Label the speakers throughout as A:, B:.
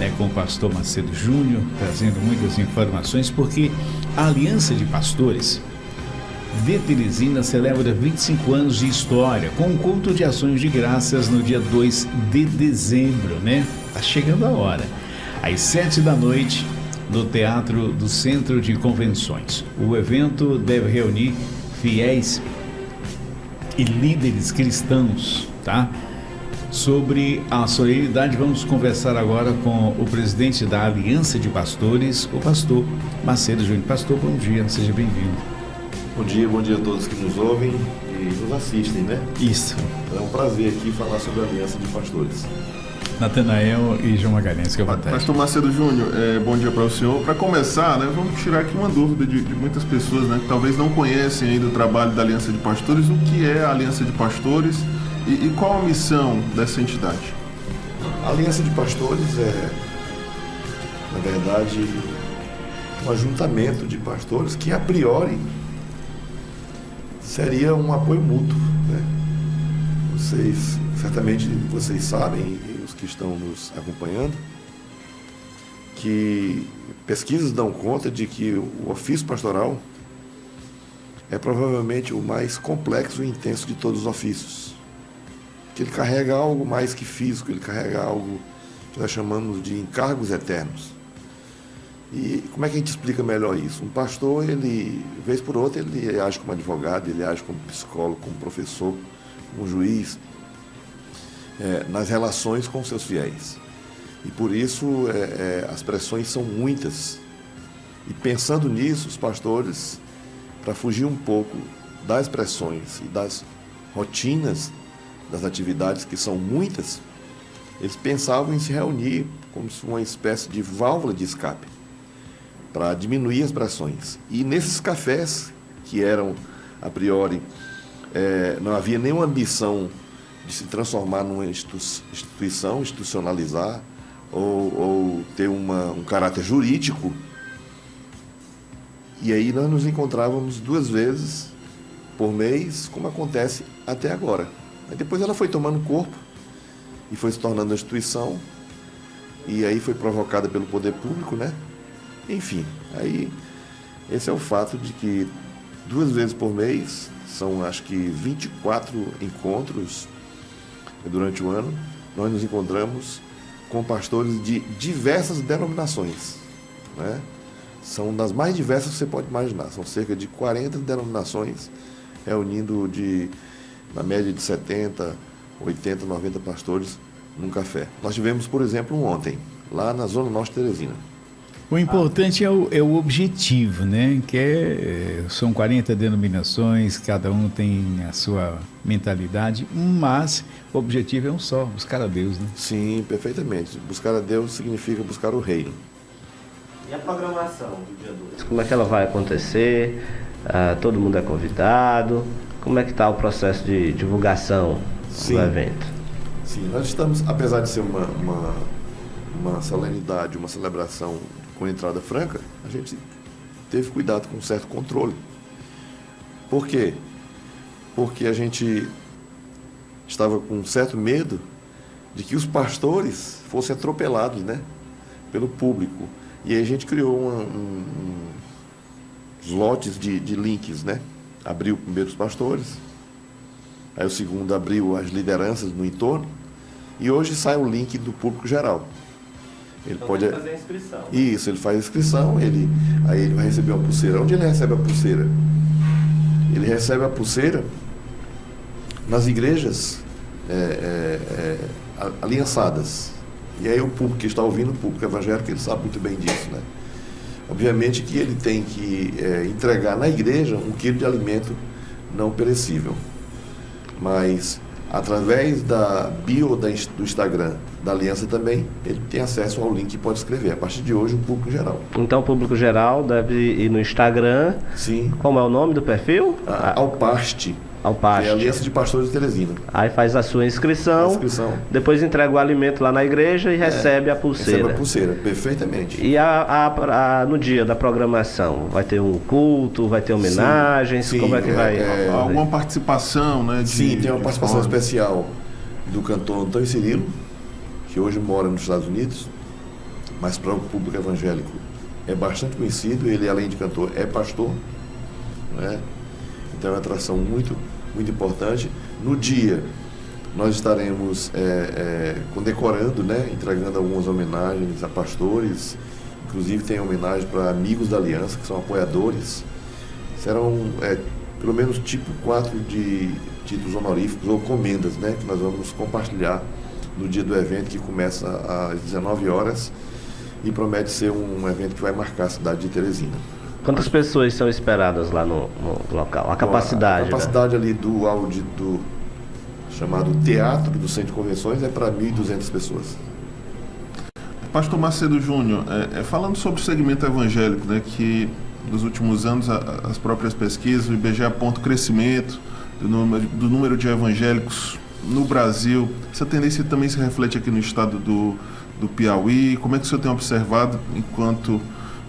A: né, com o pastor Macedo Júnior, trazendo muitas informações, porque a Aliança de Pastores de Teresina celebra 25 anos de história, com um culto de ações de graças no dia 2 de dezembro, né? Tá chegando a hora. Às 7 da noite, no Teatro do Centro de Convenções. O evento deve reunir fiéis e líderes cristãos, tá? Sobre a solenidade, vamos conversar agora com o presidente da Aliança de Pastores, o pastor Macedo Júnior. Pastor, bom dia, seja bem-vindo.
B: Bom dia a todos que nos ouvem e nos assistem, né?
A: Isso.
B: É um prazer aqui falar sobre a Aliança de Pastores.
A: Natanael e João Magalhães, que é vontade.
C: Pastor Macedo Júnior, bom dia para o senhor. Para começar, né, vamos tirar aqui uma dúvida de muitas pessoas, né, que talvez não conhecem ainda o trabalho da Aliança de Pastores. O que é a Aliança de Pastores e qual a missão dessa entidade?
B: A Aliança de Pastores é, na verdade, um ajuntamento de pastores que, a priori, seria um apoio mútuo, né? Certamente vocês sabem, e os que estão nos acompanhando, que pesquisas dão conta de que o ofício pastoral é provavelmente o mais complexo e intenso de todos os ofícios. Que ele carrega algo mais que físico, ele carrega algo que nós chamamos de encargos eternos. E como é que a gente explica melhor isso? Um pastor, ele, vez por outra, ele age como advogado, ele age como psicólogo, como professor, como juiz, nas relações com seus fiéis. E por isso as pressões são muitas. E pensando nisso, os pastores, para fugir um pouco das pressões e das rotinas das atividades, que são muitas, eles pensavam em se reunir como se uma espécie de válvula de escape, para diminuir as pressões. E nesses cafés, que eram, a priori, não havia nenhuma ambição de se transformar numa instituição, institucionalizar, ou ter um caráter jurídico. E aí nós nos encontrávamos 2 vezes por mês, como acontece até agora. Aí depois ela foi tomando corpo e foi se tornando uma instituição, e aí foi provocada pelo poder público, né? Enfim, aí esse é o fato de que 2 vezes por mês, são acho que 24 encontros durante o ano, nós nos encontramos com pastores de diversas denominações, né? São das mais diversas que você pode imaginar, são cerca de 40 denominações, reunindo na média de 70, 80, 90 pastores num café. Nós tivemos, por exemplo, ontem, lá na Zona Norte de Teresina.
A: O importante é o objetivo, né? São 40 denominações, cada um tem a sua mentalidade, mas o objetivo é um só, buscar a Deus, né?
B: Sim, perfeitamente. Buscar a Deus significa buscar o reino.
D: E a programação do dia 2? Como é que ela vai acontecer? Todo mundo é convidado? Como é que está o processo de divulgação do evento?
B: Sim, nós estamos, apesar de ser uma solenidade, uma celebração com entrada franca, a gente teve cuidado com um certo controle. Por quê? Porque a gente estava com um certo medo de que os pastores fossem atropelados, né, pelo público. E aí a gente criou uns lotes de links, né? Abriu primeiro os pastores, aí o segundo abriu as lideranças no entorno, e hoje sai o link do público geral. Ele
D: então
B: pode
D: fazer a inscrição.
B: Isso, ele faz a inscrição, aí ele vai receber uma pulseira. Onde ele recebe a pulseira? Ele recebe a pulseira nas igrejas aliançadas. E aí o público que está ouvindo, o público evangélico, ele sabe muito bem disso, né? Obviamente que ele tem que entregar na igreja 1 quilo de alimento não perecível. Mas através da bio do Instagram da Aliança também, ele tem acesso ao link e pode escrever. A partir de hoje, o público geral.
D: Então, o público geral deve ir no Instagram.
B: Sim.
D: Como é o nome do perfil?
B: Alpaste.
D: Alpaste.
B: É a Aliança de Pastores de Teresina.
D: Aí faz a sua inscrição. Depois entrega o alimento lá na igreja e recebe a pulseira.
B: Recebe a pulseira, perfeitamente.
D: E no dia da programação, vai ter um culto, vai ter homenagens?
B: Sim,
D: como é que vai?
C: Alguma participação, né?
B: Sim, tem uma participação especial do cantor Antônio Cirilo, que hoje mora nos Estados Unidos. mas para o público evangélico é bastante conhecido. Ele, além de cantor, é pastor, né? Então é uma atração muito, muito importante. No dia, nós estaremos condecorando, né? Entregando algumas homenagens a pastores. Inclusive tem homenagem para amigos da Aliança, que são apoiadores. Serão pelo menos tipo 4 de títulos honoríficos ou comendas, né? Que nós vamos compartilhar no dia do evento, que começa às 19 horas e promete ser um evento que vai marcar a cidade de Teresina.
D: Quantas pessoas são esperadas lá no local? A capacidade?
B: A capacidade, né, ali do chamado Teatro do Centro de Convenções é para 1.200 pessoas.
C: Pastor Macedo Júnior, falando sobre o segmento evangélico, né, que nos últimos anos as próprias pesquisas, o IBGE aponta o crescimento do número de evangélicos no Brasil. Essa tendência também se reflete aqui no estado do Piauí. Como é que o senhor tem observado, enquanto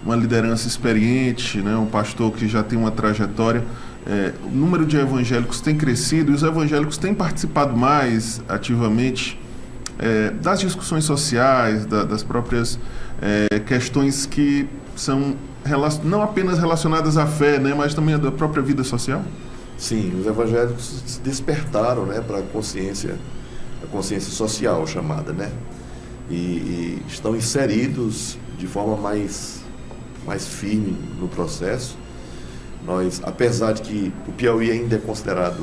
C: uma liderança experiente, né, um pastor que já tem uma trajetória, o número de evangélicos tem crescido e os evangélicos têm participado mais ativamente das discussões sociais, das próprias questões que são não apenas relacionadas à fé, né, mas também da própria vida social?
B: Sim, os evangélicos se despertaram, né, para a consciência social chamada, né, e estão inseridos de forma mais firme no processo. Nós, apesar de que o Piauí ainda é considerado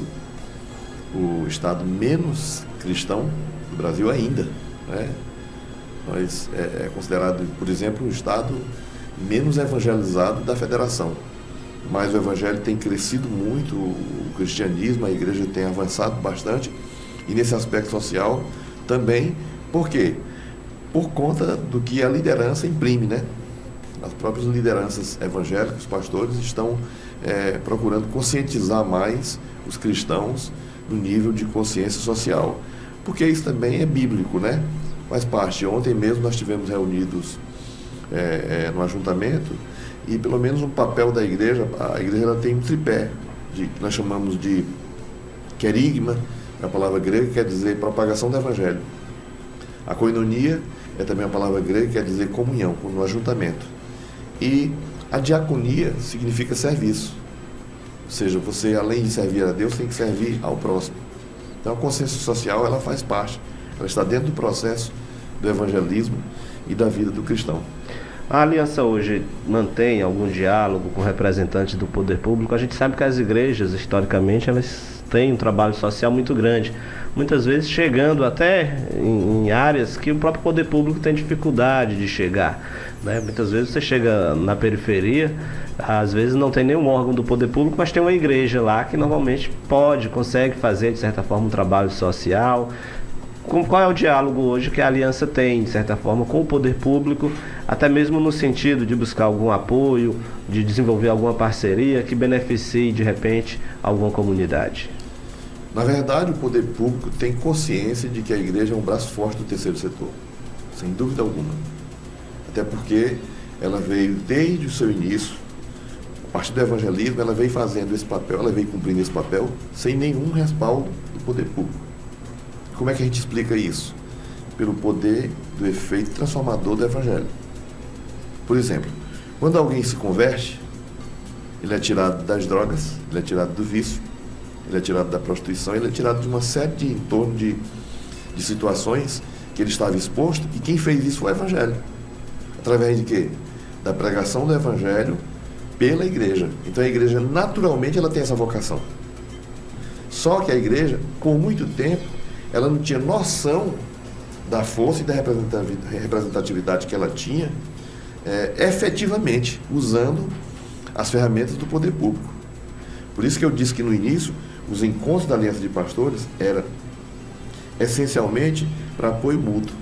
B: o estado menos cristão do Brasil ainda, né? Nós é considerado, por exemplo, o estado menos evangelizado da federação. Mas o evangelho tem crescido muito, o cristianismo, a igreja tem avançado bastante, e nesse aspecto social também. Por quê? Por conta do que a liderança imprime, né? As próprias lideranças evangélicas, os pastores, estão procurando conscientizar mais os cristãos no nível de consciência social. Porque isso também é bíblico, né? Faz parte. Ontem mesmo nós estivemos reunidos no ajuntamento, e pelo menos um papel da igreja, a igreja ela tem um tripé, que nós chamamos de querigma, é a palavra grega que quer dizer propagação do evangelho. A koinonia é também a palavra grega que quer dizer comunhão, no ajuntamento. E a diaconia significa serviço. Ou seja, você, além de servir a Deus, tem que servir ao próximo. Então a consciência social, ela faz parte, ela está dentro do processo do evangelismo e da vida do cristão.
D: A Aliança hoje mantém algum diálogo com representantes do poder público? A gente sabe que as igrejas, historicamente, elas têm um trabalho social muito grande, muitas vezes chegando até em áreas que o próprio poder público tem dificuldade de chegar, né? Muitas vezes você chega na periferia, às vezes não tem nenhum órgão do poder público, mas tem uma igreja lá que normalmente consegue fazer, de certa forma, um trabalho social. Qual é o diálogo hoje que a Aliança tem, de certa forma, com o poder público, até mesmo no sentido de buscar algum apoio, de desenvolver alguma parceria que beneficie, de repente, alguma comunidade?
B: Na verdade, o poder público tem consciência de que a igreja é um braço forte do terceiro setor, sem dúvida alguma. Até porque ela veio, desde o seu início, a partir do evangelismo, ela veio fazendo esse papel, ela veio cumprindo esse papel, sem nenhum respaldo do poder público. Como é que a gente explica isso? Pelo poder do efeito transformador do evangelho. Por exemplo, quando alguém se converte, ele é tirado das drogas, ele é tirado do vício, ele é tirado da prostituição, ele é tirado de uma série de entorno de situações que ele estava exposto, e quem fez isso foi o evangelho. Através de quê? Da pregação do evangelho pela igreja. Então a igreja, naturalmente, ela tem essa vocação. Só que a igreja, por muito tempo, ela não tinha noção da força e da representatividade que ela tinha, efetivamente, usando as ferramentas do poder público. Por isso que eu disse que no início, os encontros da Aliança de Pastores eram essencialmente para apoio mútuo.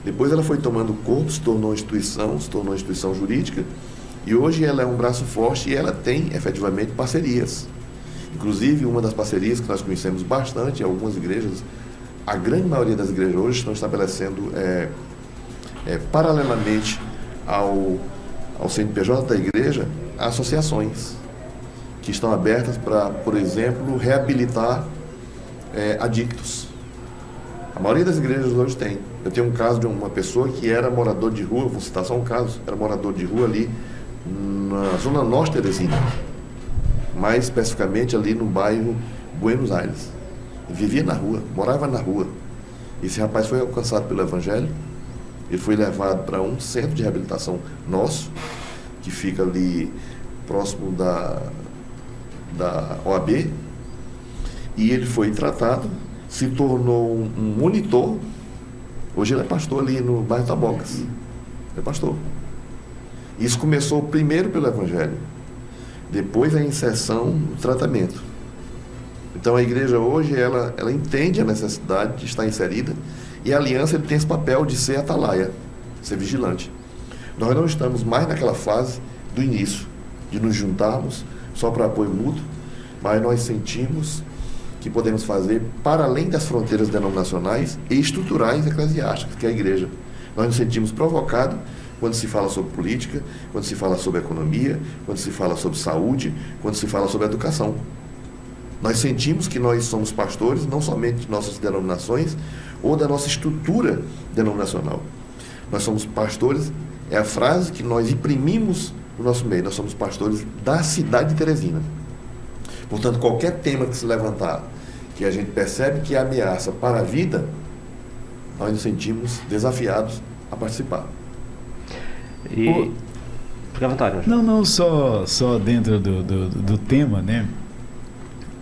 B: Depois ela foi tomando corpo, se tornou instituição jurídica, e hoje ela é um braço forte e ela tem efetivamente parcerias. Inclusive, uma das parcerias que nós conhecemos bastante, algumas igrejas, a grande maioria das igrejas hoje estão estabelecendo, paralelamente ao CNPJ da igreja, associações que estão abertas para, por exemplo, reabilitar adictos. A maioria das igrejas hoje tem. Eu tenho um caso de uma pessoa que era morador de rua, vou citar só um caso, era morador de rua ali na zona norte de Teresina, mais especificamente ali no bairro Buenos Aires. Ele vivia na rua, morava na rua. Esse rapaz foi alcançado pelo Evangelho, ele foi levado para um centro de reabilitação nosso, que fica ali próximo da OAB, e ele foi tratado, se tornou um monitor. Hoje ele é pastor ali no bairro Tabocas. Ele é pastor. Isso começou primeiro pelo Evangelho, depois a inserção no tratamento. Então a igreja hoje, ela entende a necessidade de estar inserida, e a aliança ele tem esse papel de ser atalaia, ser vigilante. Nós não estamos mais naquela fase do início, de nos juntarmos só para apoio mútuo, mas nós sentimos que podemos fazer para além das fronteiras denominacionais e estruturais eclesiásticas, que é a igreja. Nós nos sentimos provocados quando se fala sobre política, quando se fala sobre economia, quando se fala sobre saúde, quando se fala sobre educação. Nós sentimos que nós somos pastores, não somente de nossas denominações ou da nossa estrutura denominacional. Nós somos pastores, é a frase que nós imprimimos no nosso meio, nós somos pastores da cidade de Teresina. Portanto, qualquer tema que se levantar, que a gente percebe que é ameaça para a vida, nós nos sentimos desafiados a participar.
D: E... Fica à vontade.
A: Não, só dentro do tema, né?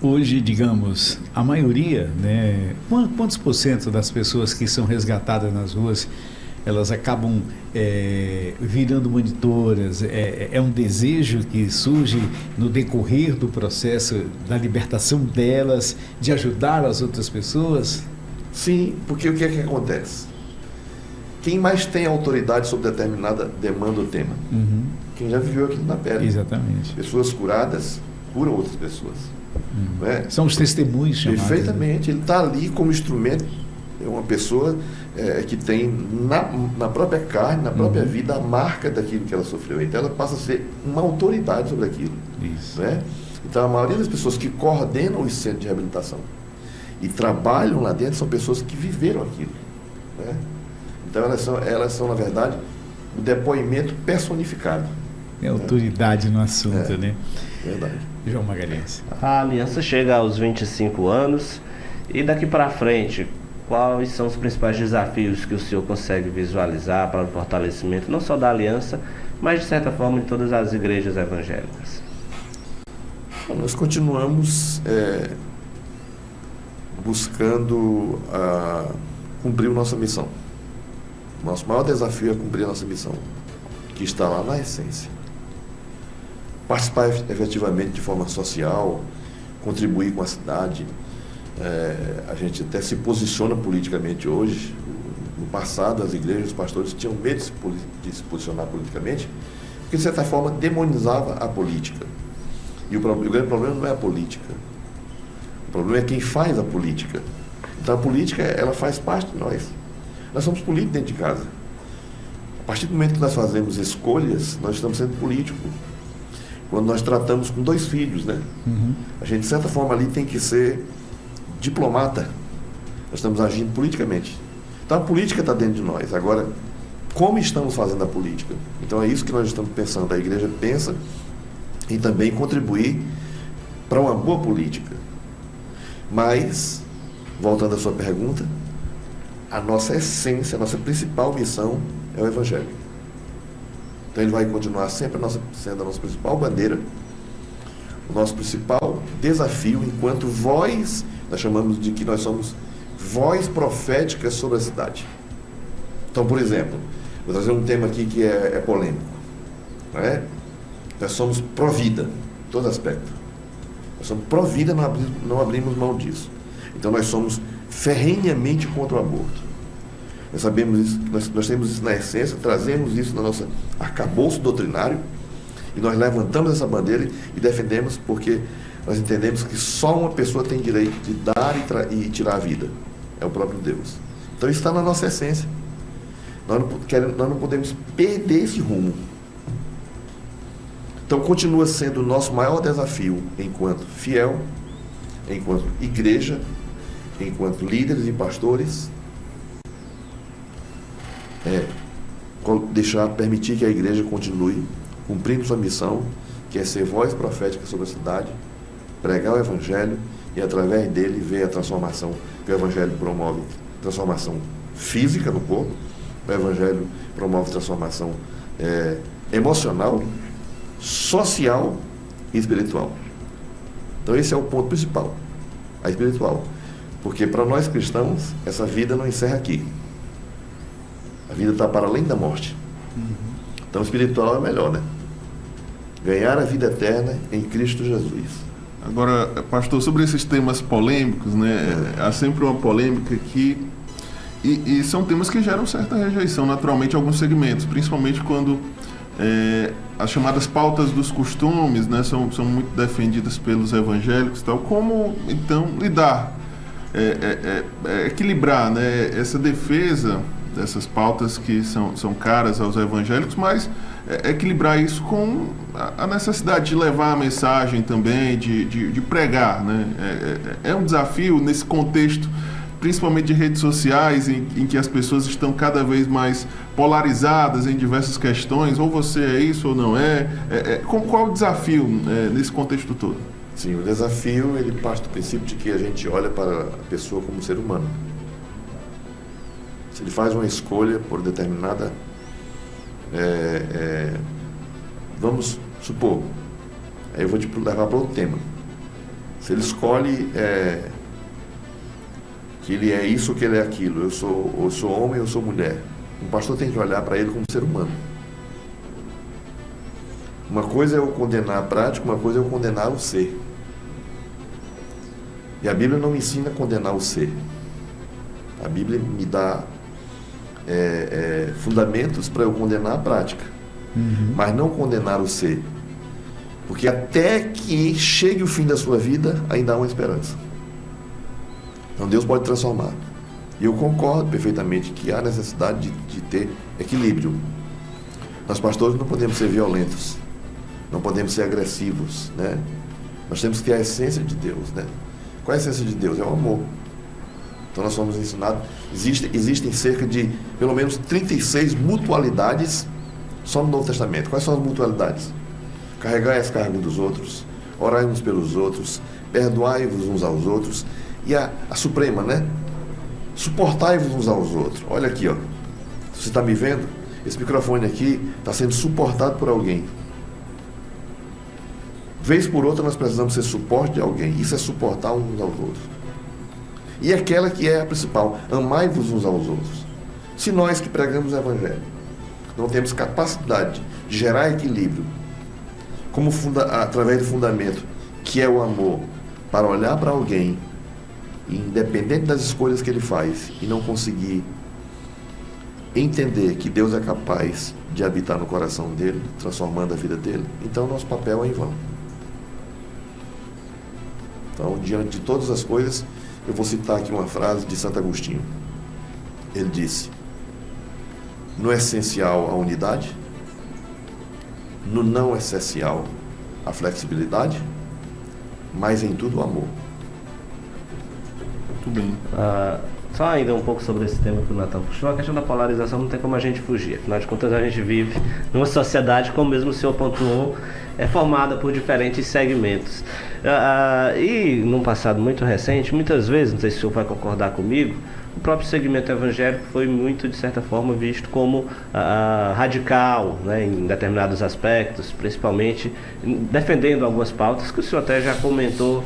A: Hoje, digamos, a maioria, né? Quantos por cento das pessoas que são resgatadas nas ruas, elas acabam virando monitoras? É um desejo que surge no decorrer do processo da libertação delas, de ajudar as outras pessoas?
B: Sim, porque o que é que acontece? Quem mais tem autoridade sobre determinada demanda ou tema?
A: Uhum.
B: Quem já viveu aquilo na pele.
A: Exatamente.
B: Pessoas curadas curam outras pessoas. Não é?
A: São os testemunhos chamados.
B: Perfeitamente. Ele está ali como instrumento. É uma pessoa que tem na própria carne, na própria vida, a marca daquilo que ela sofreu. Então ela passa a ser uma autoridade sobre aquilo.
A: Isso.
B: Não é? Então a maioria das pessoas que coordenam os centros de reabilitação e trabalham lá dentro são pessoas que viveram aquilo. Né? Então elas são, na verdade, o depoimento personificado.
A: É autoridade no assunto, né?
B: Verdade.
A: João Magalhães.
D: A aliança chega aos 25 anos e daqui para frente, quais são os principais desafios que o senhor consegue visualizar para o fortalecimento, não só da aliança, mas de certa forma em todas as igrejas evangélicas?
B: Nós continuamos buscando cumprir a nossa missão. Nosso maior desafio é cumprir a nossa missão, que está lá na essência. Participar efetivamente de forma social, contribuir com a cidade. A gente até se posiciona politicamente hoje. No passado, as igrejas, os pastores tinham medo de se posicionar politicamente, porque de certa forma demonizava a política. E o grande problema não é a política. O problema é quem faz a política. Então a política, ela faz parte de nós. Nós somos políticos dentro de casa. A partir do momento que nós fazemos escolhas, nós estamos sendo políticos. Quando nós tratamos com 2 filhos, né? A gente, de certa forma, ali tem que ser diplomata. Nós estamos agindo politicamente. Então a política está dentro de nós. Agora, como estamos fazendo a política? Então é isso que nós estamos pensando. A igreja pensa em também contribuir para uma boa política. Mas, voltando à sua pergunta, a nossa essência, a nossa principal missão é o Evangelho. Então ele vai continuar sempre sendo a nossa principal bandeira, o nosso principal desafio enquanto voz. Nós chamamos de que nós somos voz profética sobre a cidade. Então, por exemplo, vou trazer um tema aqui que é polêmico. Não é? Nós somos pró-vida, em todo aspecto. Nós somos pró-vida, não abrimos mão disso. Então nós somos ferrenhamente contra o aborto. Nós sabemos isso, nós temos isso na essência, trazemos isso no nosso arcabouço doutrinário, e nós levantamos essa bandeira e defendemos, porque nós entendemos que só uma pessoa tem direito de dar e tirar a vida. É o próprio Deus. Então isso está na nossa essência. Nós não podemos perder esse rumo. Então continua sendo o nosso maior desafio enquanto fiel, enquanto igreja, enquanto líderes e pastores, permitir que a igreja continue cumprindo sua missão, que é ser voz profética sobre a cidade, pregar o evangelho e através dele ver a transformação que o evangelho promove, transformação física no corpo, o evangelho promove transformação emocional, social e espiritual. Então esse é o ponto principal, a espiritual. Porque para nós cristãos, essa vida não encerra aqui. A vida está para além da morte. Então o espiritual é melhor, né? Ganhar a vida eterna em Cristo Jesus.
C: Agora, pastor, sobre esses temas polêmicos, né? Há sempre uma polêmica que... E são temas que geram certa rejeição, naturalmente, em alguns segmentos, principalmente quando as chamadas pautas dos costumes, né, são muito defendidas pelos evangélicos e tal. Como, então, lidar, equilibrar, né, essa defesa dessas pautas que são caras aos evangélicos, mas equilibrar isso com a necessidade de levar a mensagem também, de pregar, né? É um desafio nesse contexto, principalmente de redes sociais, em que as pessoas estão cada vez polarizadas em diversas questões, ou você é isso ou não é. Qual o desafio nesse contexto todo?
B: Sim, o desafio ele parte do princípio de que a gente olha para a pessoa como ser humano. Se ele faz uma escolha por determinada... vamos supor, aí eu vou te levar para outro tema. Se ele escolhe que ele é isso ou que ele é aquilo, eu sou homem, eu sou mulher, um pastor tem que olhar para ele como ser humano. Uma coisa é eu condenar a prática, uma coisa é eu condenar o ser. E a Bíblia não me ensina a condenar o ser. A Bíblia me dá fundamentos para eu condenar a prática, mas não condenar o ser. Porque até que chegue o fim da sua vida, ainda há uma esperança. Então Deus pode transformar. E eu concordo perfeitamente que há necessidade de ter equilíbrio. Nós pastores não podemos ser violentos, não podemos ser agressivos, né? Nós temos que ter a essência de Deus, né? Qual é a essência de Deus? É o amor. Então nós somos ensinados, existem cerca de pelo menos 36 mutualidades só no Novo Testamento. Quais são as mutualidades? Carregai as cargas dos outros, orai uns pelos outros, perdoai-vos uns aos outros, e a suprema, né? Suportai-vos uns aos outros. Olha aqui, ó. Você está me vendo? Esse microfone aqui está sendo suportado por alguém. Vez por outra nós precisamos ser suporte de alguém. Isso é suportar uns aos outros. E aquela que é a principal, amai-vos uns aos outros. Se nós que pregamos o Evangelho não temos capacidade de gerar equilíbrio, através do fundamento que é o amor, para olhar para alguém, independente das escolhas que ele faz, e não conseguir entender que Deus é capaz de habitar no coração dele, transformando a vida dele, então nosso papel é em vão. Então, diante de todas as coisas, eu vou citar aqui uma frase de Santo Agostinho. Ele disse: no essencial a unidade, no não essencial a flexibilidade, mas em tudo o amor.
C: Muito bem.
D: Só ainda um pouco sobre esse tema que o Natan puxou, a questão da polarização não tem como a gente fugir. Afinal de contas, a gente vive numa sociedade, como mesmo o senhor pontuou, formada por diferentes segmentos. E num passado muito recente, muitas vezes, não sei se o senhor vai concordar comigo, o próprio segmento evangélico foi muito, de certa forma, visto como radical, né, em determinados aspectos, principalmente defendendo algumas pautas que o senhor até já comentou.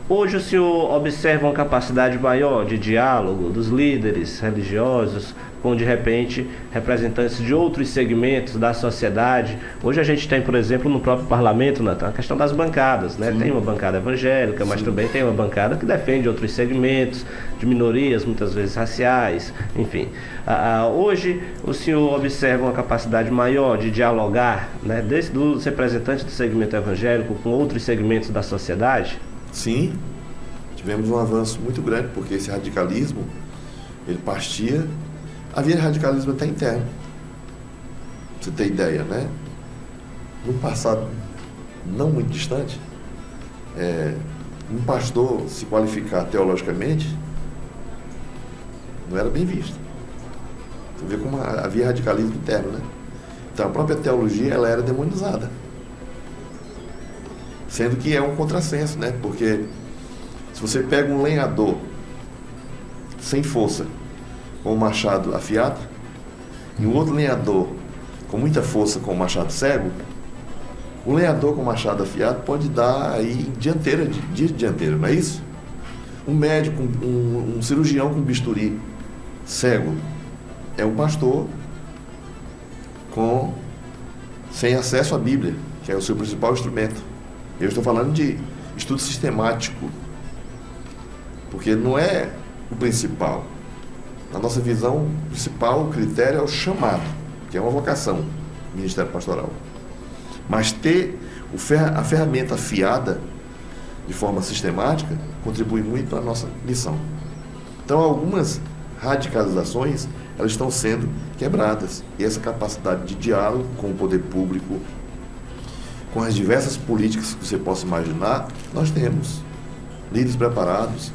D: Hoje o senhor observa uma capacidade maior de diálogo dos líderes religiosos com, de repente, representantes de outros segmentos da sociedade. Hoje a gente tem, por exemplo, no próprio parlamento, Natan, a questão das bancadas, né? Tem uma bancada evangélica, mas também tem uma bancada que defende outros segmentos, de minorias, muitas vezes raciais, enfim. Hoje o senhor observa uma capacidade maior de dialogar, né, dos representantes do segmento evangélico com outros segmentos da sociedade?
B: Sim, tivemos um avanço muito grande, porque esse radicalismo, ele partia, havia radicalismo até interno, pra você ter ideia, né? No passado não muito distante, um pastor se qualificar teologicamente não era bem visto. Você vê como havia radicalismo interno, né? Então a própria teologia, ela era demonizada. Sendo que é um contrassenso, né? Porque se você pega um lenhador sem força, com o machado afiado, e um outro lenhador com muita força com o machado cego, o lenhador com o machado afiado pode dar aí dianteira, dia de dianteira, não é isso? Um médico, um cirurgião com bisturi cego é um pastor sem acesso à Bíblia, que é o seu principal instrumento. Eu estou falando de estudo sistemático, porque não é o principal. Na nossa visão, o principal critério é o chamado, que é uma vocação, ministério pastoral. Mas ter a ferramenta afiada de forma sistemática contribui muito para a nossa missão. Então, algumas radicalizações, elas estão sendo quebradas. E essa capacidade de diálogo com o poder público, com as diversas políticas que você possa imaginar, nós temos líderes preparados,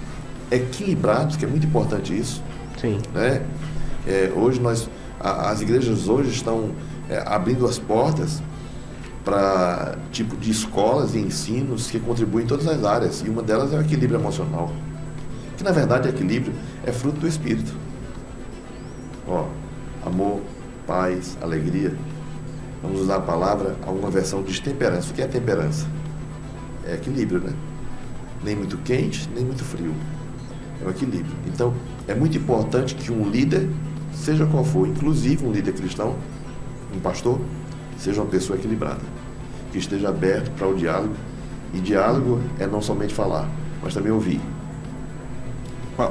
B: equilibrados, que é muito importante isso.
D: Sim.
B: Né? Hoje as igrejas hoje estão abrindo as portas para tipo de escolas e ensinos que contribuem em todas as áreas, e uma delas é o equilíbrio emocional, que na verdade equilíbrio é fruto do Espírito. Amor, paz, alegria. Vamos usar a palavra, alguma versão de temperança. O que é temperança? É equilíbrio, né? Nem muito quente, nem muito frio. É o equilíbrio. Então, é muito importante que um líder, seja qual for, inclusive um líder cristão, um pastor, seja uma pessoa equilibrada, que esteja aberto para o diálogo. E diálogo é não somente falar, mas também ouvir.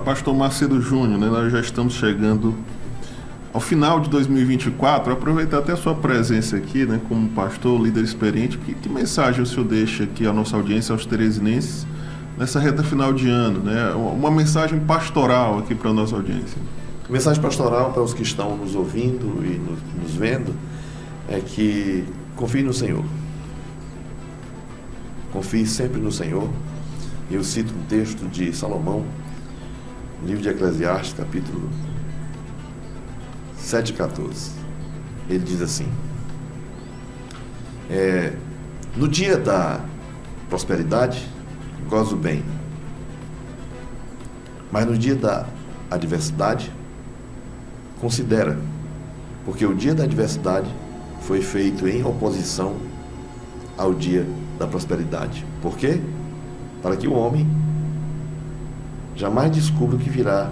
C: Pastor Macedo Júnior, né, nós já estamos chegando ao final de 2024. Aproveitar até a sua presença aqui, né, como pastor, líder experiente. Que mensagem o senhor deixa aqui à nossa audiência, aos teresinenses, nessa reta final de ano, né? Uma mensagem pastoral aqui para a nossa audiência.
B: Mensagem pastoral para os que estão nos ouvindo e nos vendo é que confie no Senhor. Confie sempre no Senhor. Eu cito um texto de Salomão, no livro de Eclesiastes, capítulo 7:14. Ele diz assim: no dia da prosperidade, goza o bem, mas no dia da adversidade, considera, porque o dia da adversidade foi feito em oposição ao dia da prosperidade. Por quê? Para que o homem jamais descubra o que virá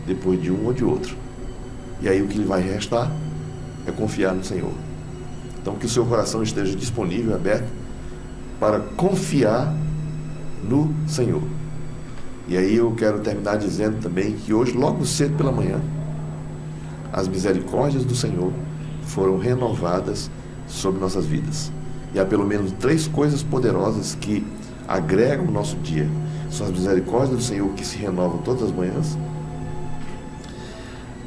B: depois de um ou de outro. E aí o que lhe vai restar é confiar no Senhor. Então que o seu coração esteja disponível, aberto, para confiar no Senhor. E aí eu quero terminar dizendo também que hoje, logo cedo pela manhã, as misericórdias do Senhor foram renovadas sobre nossas vidas. E há pelo menos 3 coisas poderosas que agregam o nosso dia. São as misericórdias do Senhor que se renovam todas as manhãs,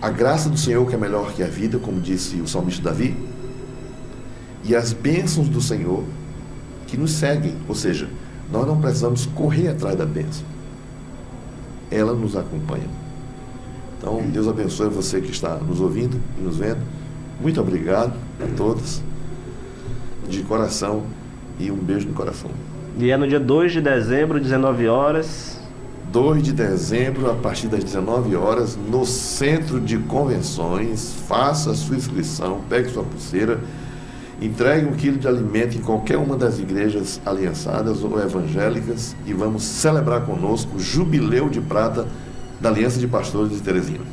B: a graça do Senhor que é melhor que a vida, como disse o salmista Davi, e as bênçãos do Senhor que nos seguem. Ou seja, nós não precisamos correr atrás da bênção, ela nos acompanha. Então, Deus abençoe você que está nos ouvindo e nos vendo. Muito obrigado a todos, de coração, e um beijo no coração.
D: E é no dia 2 de dezembro, 19 horas.
B: 2 de dezembro, a partir das 19 horas, no Centro de Convenções. Faça a sua inscrição, pegue sua pulseira, entregue 1 quilo de alimento em qualquer uma das igrejas aliançadas ou evangélicas e vamos celebrar conosco o Jubileu de Prata da Aliança de Pastores de Teresina.